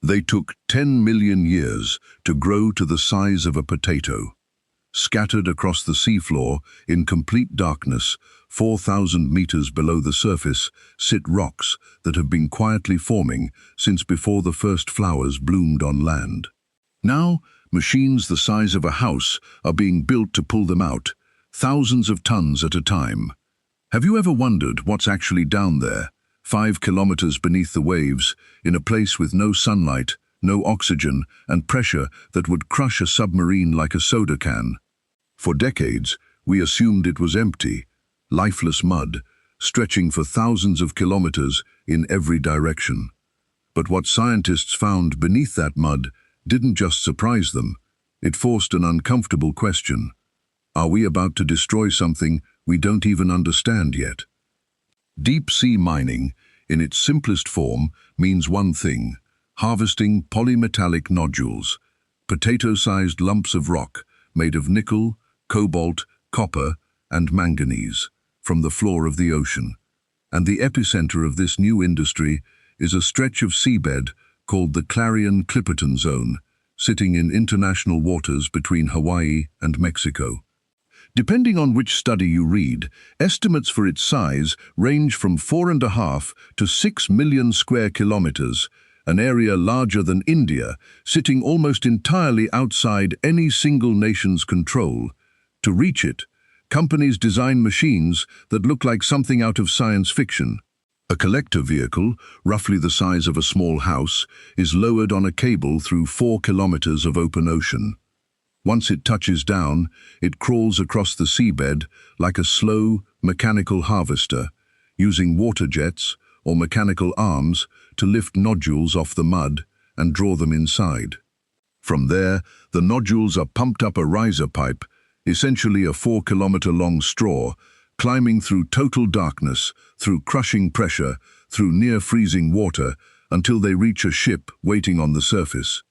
They took 10 million years to grow to the size of a potato. Scattered across the seafloor in complete darkness, 4,000 meters below the surface, sit rocks that have been quietly forming since before the first flowers bloomed on land. Now, machines the size of a house are being built to pull them out, thousands of tons at a time. Have you ever wondered what's actually down there, 5 kilometers beneath the waves, in a place with no sunlight, no oxygen, and pressure that would crush a submarine like a soda can? For decades, we assumed it was empty, lifeless mud, stretching for thousands of kilometers in every direction. But what scientists found beneath that mud didn't just surprise them, it forced an uncomfortable question. Are we about to destroy something we don't even understand yet? Deep-sea mining, in its simplest form, means one thing: harvesting polymetallic nodules, potato-sized lumps of rock made of nickel, cobalt, copper, and manganese, from the floor of the ocean. And the epicenter of this new industry is a stretch of seabed called the Clarion-Clipperton Zone, sitting in international waters between Hawaii and Mexico. Depending on which study you read, estimates for its size range from 4.5 to 6 million square kilometers, an area larger than India, sitting almost entirely outside any single nation's control. To reach it, companies design machines that look like something out of science fiction. A collector vehicle, roughly the size of a small house, is lowered on a cable through 4 kilometers of open ocean. Once it touches down, it crawls across the seabed like a slow, mechanical harvester, using water jets or mechanical arms to lift nodules off the mud and draw them inside. From there, the nodules are pumped up a riser pipe, essentially a 4-kilometer-long straw, climbing through total darkness, through crushing pressure, through near-freezing water, until they reach a ship waiting on the surface.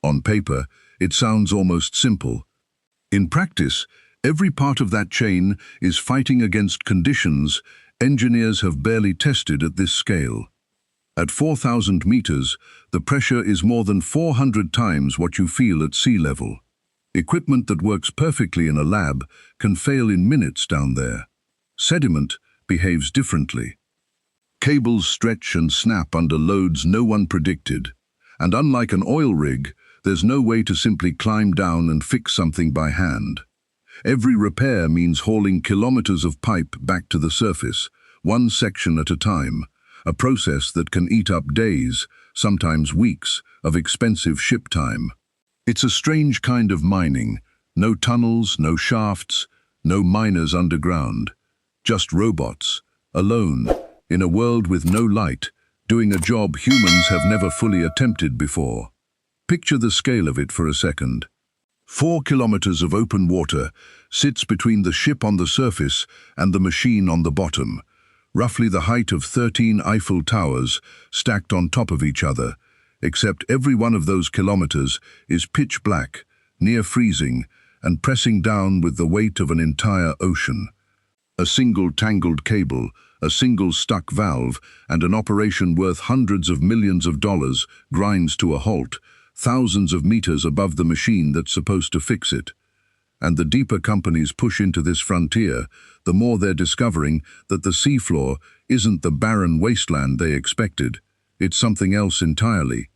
On paper, it sounds almost simple. In practice, every part of that chain is fighting against conditions engineers have barely tested at this scale. At 4,000 meters, the pressure is more than 400 times what you feel at sea level. Equipment that works perfectly in a lab can fail in minutes down there. Sediment behaves differently. Cables stretch and snap under loads no one predicted, and unlike an oil rig, there's no way to simply climb down and fix something by hand. Every repair means hauling kilometers of pipe back to the surface, one section at a time, a process that can eat up days, sometimes weeks, of expensive ship time. It's a strange kind of mining. No tunnels, no shafts, no miners underground. Just robots, alone, in a world with no light, doing a job humans have never fully attempted before. Picture the scale of it for a second. 4 kilometers of open water sits between the ship on the surface and the machine on the bottom, roughly the height of 13 Eiffel Towers stacked on top of each other, except every one of those kilometers is pitch black, near freezing, and pressing down with the weight of an entire ocean. A single tangled cable, a single stuck valve, and an operation worth hundreds of millions of dollars grinds to a halt, thousands of meters above the machine that's supposed to fix it. And the deeper companies push into this frontier, the more they're discovering that the seafloor isn't the barren wasteland they expected. It's something else entirely.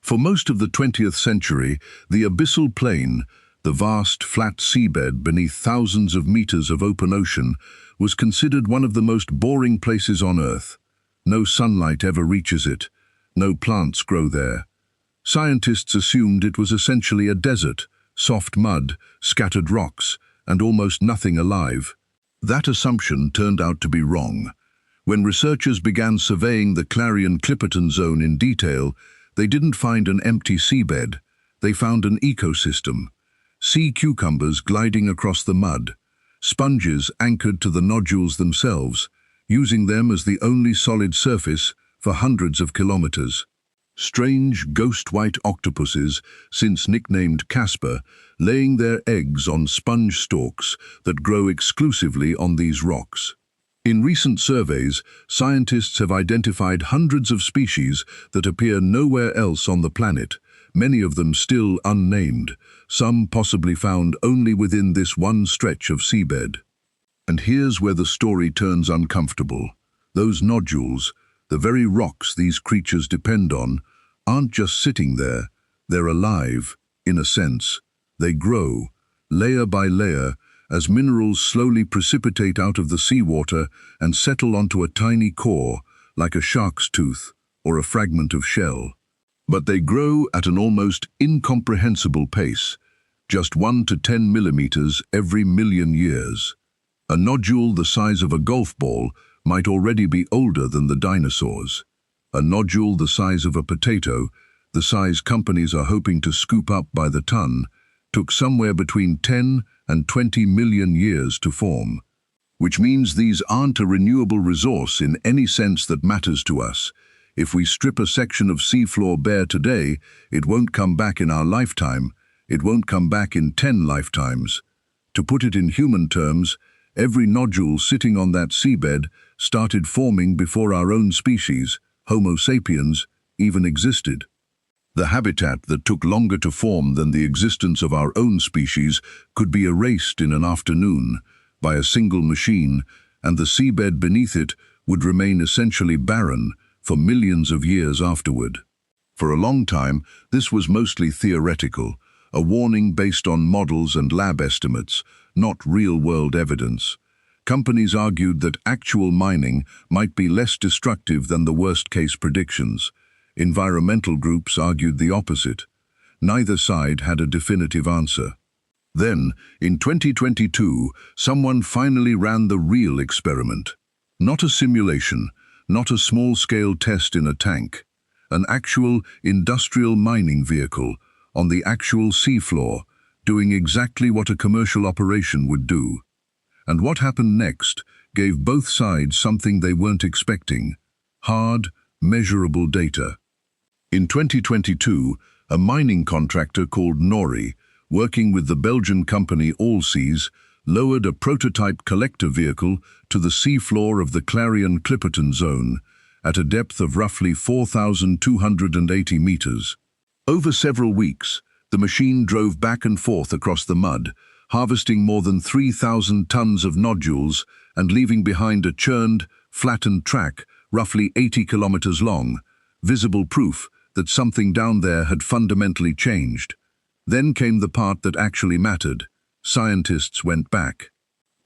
For most of the 20th century, the abyssal plain, the vast, flat seabed beneath thousands of meters of open ocean, was considered one of the most boring places on Earth. No sunlight ever reaches it. No plants grow there. Scientists assumed it was essentially a desert, soft mud, scattered rocks, and almost nothing alive. That assumption turned out to be wrong. When researchers began surveying the Clarion-Clipperton Zone in detail, they didn't find an empty seabed. They found an ecosystem. Sea cucumbers gliding across the mud, sponges anchored to the nodules themselves, using them as the only solid surface for hundreds of kilometers. Strange ghost-white octopuses, since nicknamed Casper, laying their eggs on sponge stalks that grow exclusively on these rocks. In recent surveys, scientists have identified hundreds of species that appear nowhere else on the planet, many of them still unnamed, some possibly found only within this one stretch of seabed. And here's where the story turns uncomfortable. Those nodules, the very rocks these creatures depend on, aren't just sitting there, they're alive, in a sense. They grow, layer by layer, as minerals slowly precipitate out of the seawater and settle onto a tiny core, like a shark's tooth or a fragment of shell. But they grow at an almost incomprehensible pace, just 1 to 10 millimeters every million years. A nodule the size of a golf ball might already be older than the dinosaurs. A nodule the size of a potato, the size companies are hoping to scoop up by the ton, took somewhere between 10 and 20 million years to form. Which means these aren't a renewable resource in any sense that matters to us. If we strip a section of seafloor bare today, it won't come back in our lifetime, it won't come back in 10 lifetimes. To put it in human terms, every nodule sitting on that seabed started forming before our own species, Homo sapiens, even existed. The habitat that took longer to form than the existence of our own species could be erased in an afternoon by a single machine, and the seabed beneath it would remain essentially barren for millions of years afterward. For a long time, this was mostly theoretical, a warning based on models and lab estimates, not real-world evidence. Companies argued that actual mining might be less destructive than the worst-case predictions. Environmental groups argued the opposite. Neither side had a definitive answer. Then, in 2022, someone finally ran the real experiment. Not a simulation, not a small-scale test in a tank. An actual industrial mining vehicle on the actual seafloor, doing exactly what a commercial operation would do. And what happened next gave both sides something they weren't expecting: hard, measurable data. In 2022, a mining contractor called Nori, working with the Belgian company Allseas, lowered a prototype collector vehicle to the seafloor of the Clarion-Clipperton zone at a depth of roughly 4,280 meters. Over several weeks, the machine drove back and forth across the mud, harvesting more than 3,000 tons of nodules and leaving behind a churned, flattened track roughly 80 kilometers long, visible proof that something down there had fundamentally changed. Then came the part that actually mattered. Scientists went back.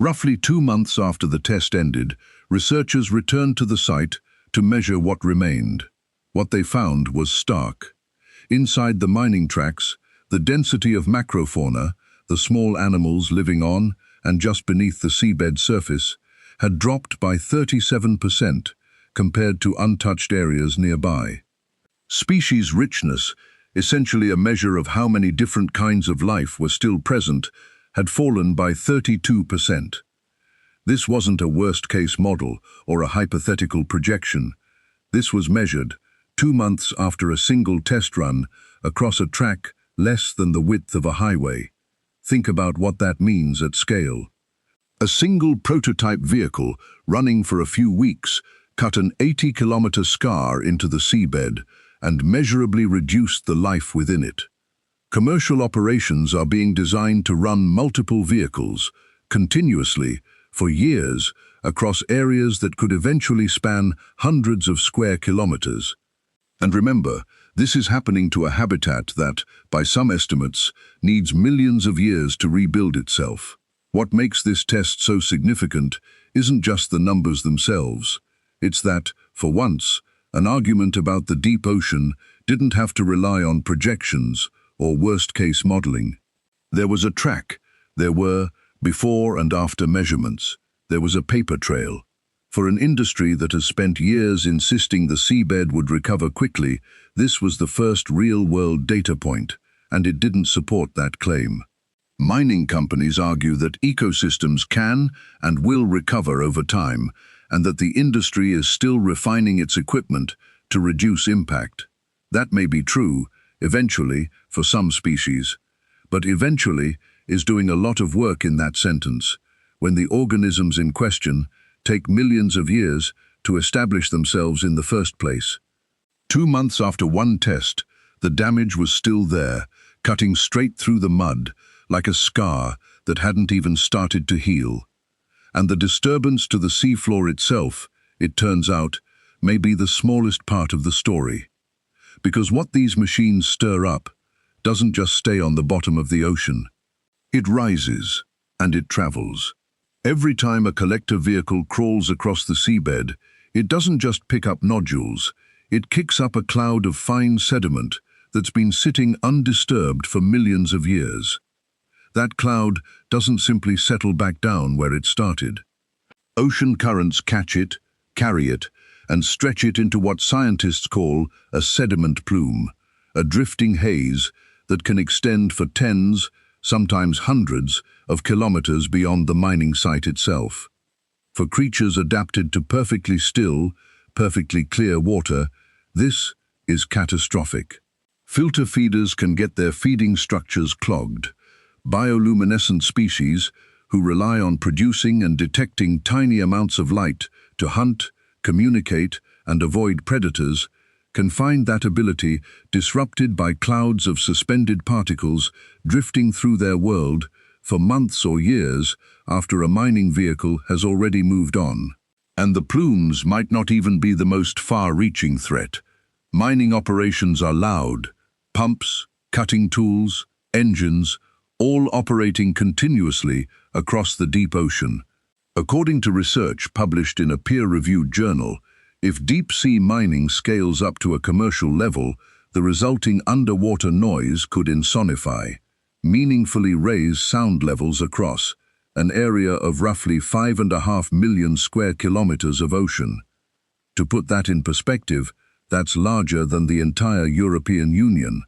Roughly 2 months after the test ended, researchers returned to the site to measure what remained. What they found was stark. Inside the mining tracks, the density of macrofauna, the small animals living on and just beneath the seabed surface, had dropped by 37% compared to untouched areas nearby. Species richness, essentially a measure of how many different kinds of life were still present, had fallen by 32%. This wasn't a worst-case model or a hypothetical projection. This was measured 2 months after a single test run across a track less than the width of a highway. Think about what that means at scale. A single prototype vehicle running for a few weeks cut an 80-kilometer scar into the seabed and measurably reduced the life within it. Commercial operations are being designed to run multiple vehicles, continuously, for years, across areas that could eventually span hundreds of square kilometers. And remember, this is happening to a habitat that, by some estimates, needs millions of years to rebuild itself. What makes this test so significant isn't just the numbers themselves. It's that, for once, an argument about the deep ocean didn't have to rely on projections or worst-case modeling. There was a track. There were before and after measurements. There was a paper trail. For an industry that has spent years insisting the seabed would recover quickly, this was the first real-world data point, and it didn't support that claim. Mining companies argue that ecosystems can and will recover over time, and that the industry is still refining its equipment to reduce impact. That may be true, eventually, for some species, but eventually is doing a lot of work in that sentence, when the organisms in question take millions of years to establish themselves in the first place. 2 months after one test, the damage was still there, cutting straight through the mud, like a scar that hadn't even started to heal. And the disturbance to the seafloor itself, it turns out, may be the smallest part of the story. Because what these machines stir up doesn't just stay on the bottom of the ocean. It rises, and it travels. Every time a collector vehicle crawls across the seabed, it doesn't just pick up nodules, it kicks up a cloud of fine sediment that's been sitting undisturbed for millions of years. That cloud doesn't simply settle back down where it started. Ocean currents catch it, carry it, and stretch it into what scientists call a sediment plume, a drifting haze that can extend for tens, sometimes hundreds, of kilometers beyond the mining site itself. For creatures adapted to perfectly still, perfectly clear water, this is catastrophic. Filter feeders can get their feeding structures clogged. Bioluminescent species, who rely on producing and detecting tiny amounts of light to hunt, communicate, and avoid predators, can find that ability disrupted by clouds of suspended particles drifting through their world for months or years after a mining vehicle has already moved on. And the plumes might not even be the most far-reaching threat. Mining operations are loud. Pumps, cutting tools, engines, all operating continuously across the deep ocean. According to research published in a peer-reviewed journal, if deep-sea mining scales up to a commercial level, the resulting underwater noise could insonify, meaningfully raise sound levels across an area of roughly 5.5 million square kilometers of ocean. To put that in perspective, that's larger than the entire European Union.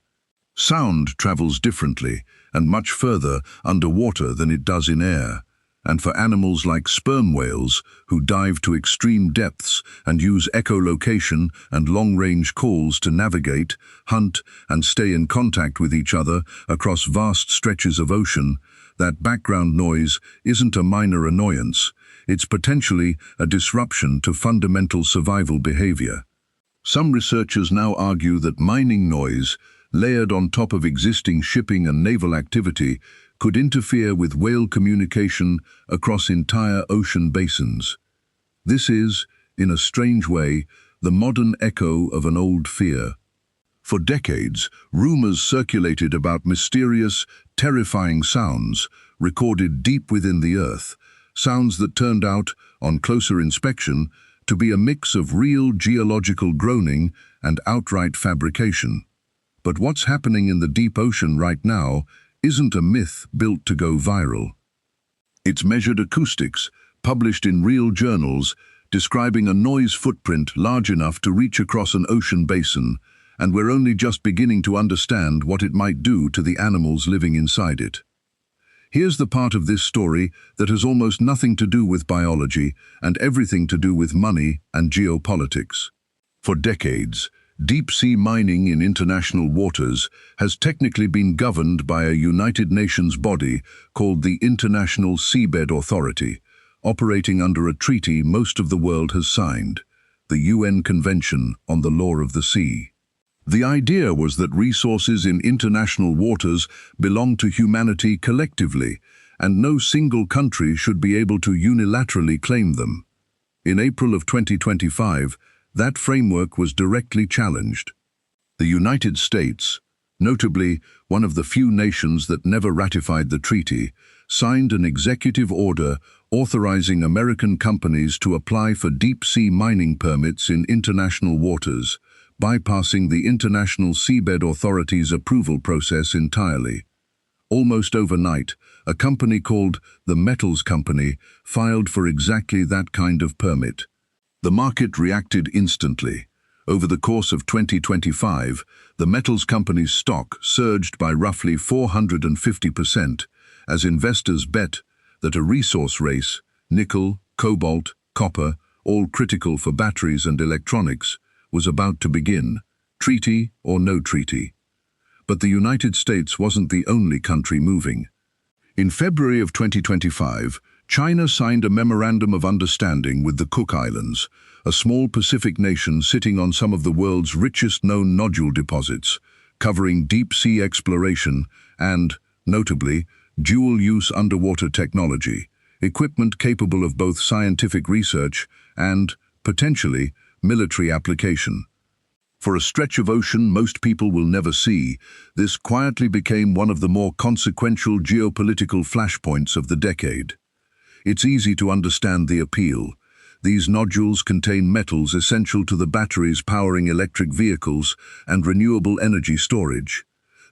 Sound travels differently and much further underwater than it does in air. And for animals like sperm whales, who dive to extreme depths and use echolocation and long-range calls to navigate, hunt, and stay in contact with each other across vast stretches of ocean, that background noise isn't a minor annoyance. It's potentially a disruption to fundamental survival behavior. Some researchers now argue that mining noise, layered on top of existing shipping and naval activity, could interfere with whale communication across entire ocean basins. This is, in a strange way, the modern echo of an old fear. For decades, rumors circulated about mysterious, terrifying sounds recorded deep within the earth, sounds that turned out, on closer inspection, to be a mix of real geological groaning and outright fabrication. But what's happening in the deep ocean right now isn't a myth built to go viral. It's measured acoustics, published in real journals, describing a noise footprint large enough to reach across an ocean basin, and we're only just beginning to understand what it might do to the animals living inside it. Here's the part of this story that has almost nothing to do with biology and everything to do with money and geopolitics. For decades, deep-sea mining in international waters has technically been governed by a United Nations body called the International Seabed Authority, operating under a treaty most of the world has signed, the UN Convention on the Law of the Sea. The idea was that resources in international waters belong to humanity collectively, and no single country should be able to unilaterally claim them. In April of 2025, that framework was directly challenged. The United States, notably one of the few nations that never ratified the treaty, signed an executive order authorizing American companies to apply for deep-sea mining permits in international waters, bypassing the International Seabed Authority's approval process entirely. Almost overnight, a company called the Metals Company filed for exactly that kind of permit. The market reacted instantly. Over the course of 2025, the Metals Company's stock surged by roughly 450% as investors bet that a resource race, nickel, cobalt, copper, all critical for batteries and electronics, was about to begin, treaty or no treaty. But the United States wasn't the only country moving. In February of 2025, China signed a memorandum of understanding with the Cook Islands, a small Pacific nation sitting on some of the world's richest known nodule deposits, covering deep-sea exploration and, notably, dual-use underwater technology, equipment capable of both scientific research and, potentially, military application. For a stretch of ocean most people will never see, this quietly became one of the more consequential geopolitical flashpoints of the decade. It's easy to understand the appeal. These nodules contain metals essential to the batteries powering electric vehicles and renewable energy storage.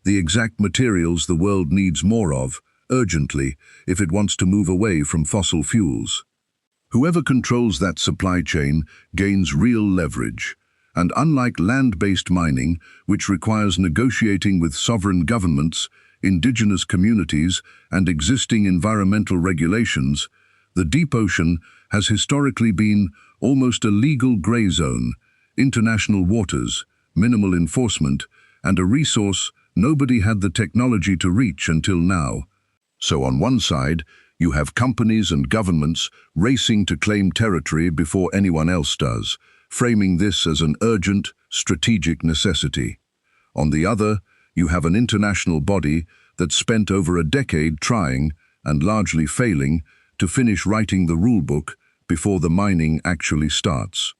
The exact materials the world needs more of, urgently, if it wants to move away from fossil fuels. Whoever controls that supply chain gains real leverage. And unlike land-based mining, which requires negotiating with sovereign governments, indigenous communities, and existing environmental regulations, the deep ocean has historically been almost a legal grey zone, international waters, minimal enforcement, and a resource nobody had the technology to reach until now. So on one side, you have companies and governments racing to claim territory before anyone else does, framing this as an urgent, strategic necessity. On the other, you have an international body that spent over a decade trying, and largely failing, to finish writing the rulebook before the mining actually starts.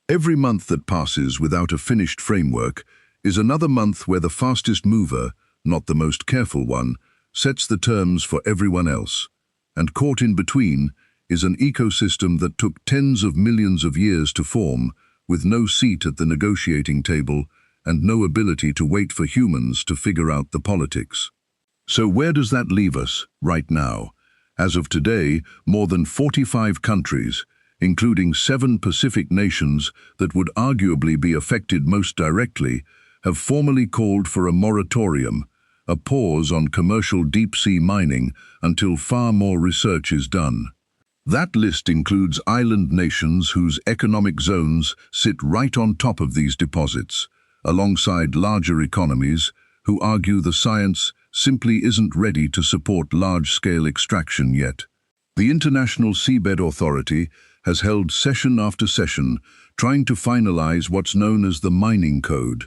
Every month that passes without a finished framework is another month where the fastest mover, not the most careful one, sets the terms for everyone else. And caught in between is an ecosystem that took tens of millions of years to form, with no seat at the negotiating table and no ability to wait for humans to figure out the politics. So where does that leave us, right now? As of today, more than 45 countries, including 7 Pacific nations that would arguably be affected most directly, have formally called for a moratorium, a pause on commercial deep-sea mining until far more research is done. That list includes island nations whose economic zones sit right on top of these deposits, alongside larger economies who argue the science simply isn't ready to support large-scale extraction yet. The International Seabed Authority has held session after session trying to finalize what's known as the Mining Code,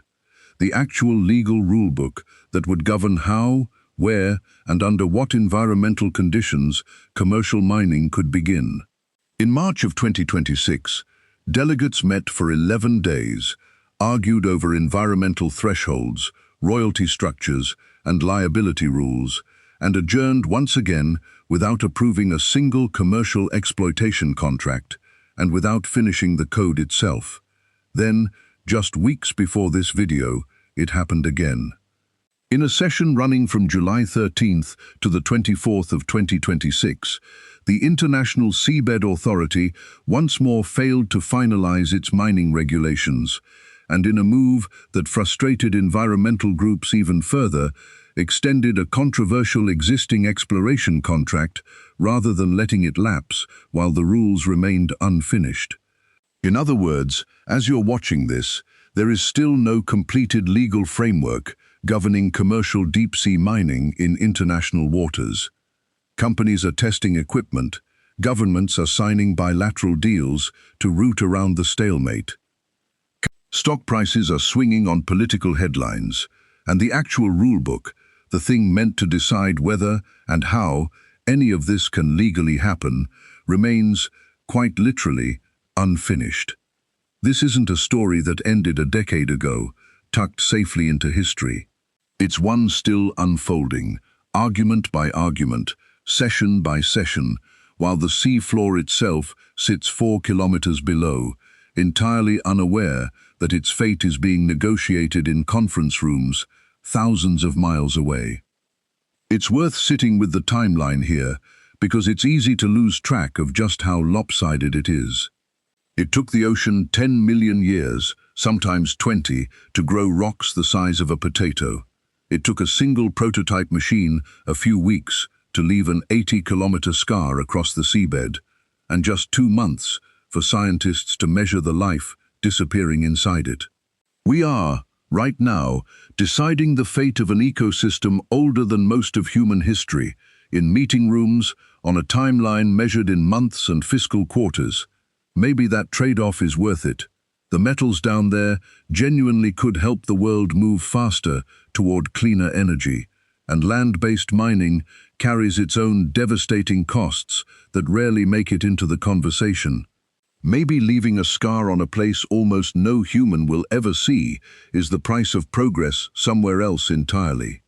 the actual legal rulebook that would govern how, where, and under what environmental conditions commercial mining could begin. In March of 2026, delegates met for 11 days, argued over environmental thresholds, royalty structures, and liability rules, and adjourned once again without approving a single commercial exploitation contract and without finishing the code itself. Then, just weeks before this video, it happened again. In a session running from July 13th to the 24th of 2026, the International Seabed Authority once more failed to finalize its mining regulations, and in a move that frustrated environmental groups even further, extended a controversial existing exploration contract rather than letting it lapse while the rules remained unfinished. In other words, as you're watching this, there is still no completed legal framework governing commercial deep-sea mining in international waters. Companies are testing equipment, governments are signing bilateral deals to root around the stalemate. Stock prices are swinging on political headlines, and the actual rulebook, the thing meant to decide whether and how any of this can legally happen, remains, quite literally, unfinished. This isn't a story that ended a decade ago, tucked safely into history. It's one still unfolding, argument by argument, session by session, while the seafloor itself sits 4 kilometers below, entirely unaware that its fate is being negotiated in conference rooms thousands of miles away. It's worth sitting with the timeline here because it's easy to lose track of just how lopsided it is. It took the ocean 10 million years, sometimes 20, to grow rocks the size of a potato. It took a single prototype machine a few weeks to leave an 80-kilometer scar across the seabed, and just 2 months for scientists to measure the life disappearing inside it. We are, right now, deciding the fate of an ecosystem older than most of human history, in meeting rooms, on a timeline measured in months and fiscal quarters. Maybe that trade-off is worth it. The metals down there genuinely could help the world move faster toward cleaner energy, and land-based mining carries its own devastating costs that rarely make it into the conversation. Maybe leaving a scar on a place almost no human will ever see is the price of progress somewhere else entirely.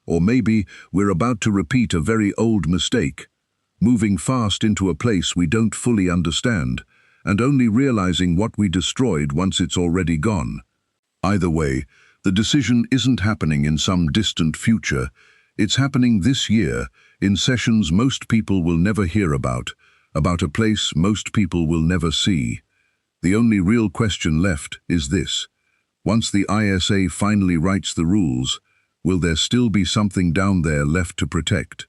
Or maybe we're about to repeat a very old mistake, moving fast into a place we don't fully understand, and only realizing what we destroyed once it's already gone. Either way, the decision isn't happening in some distant future. It's happening this year, in sessions most people will never hear about a place most people will never see. The only real question left is this: once the ISA finally writes the rules, will there still be something down there left to protect?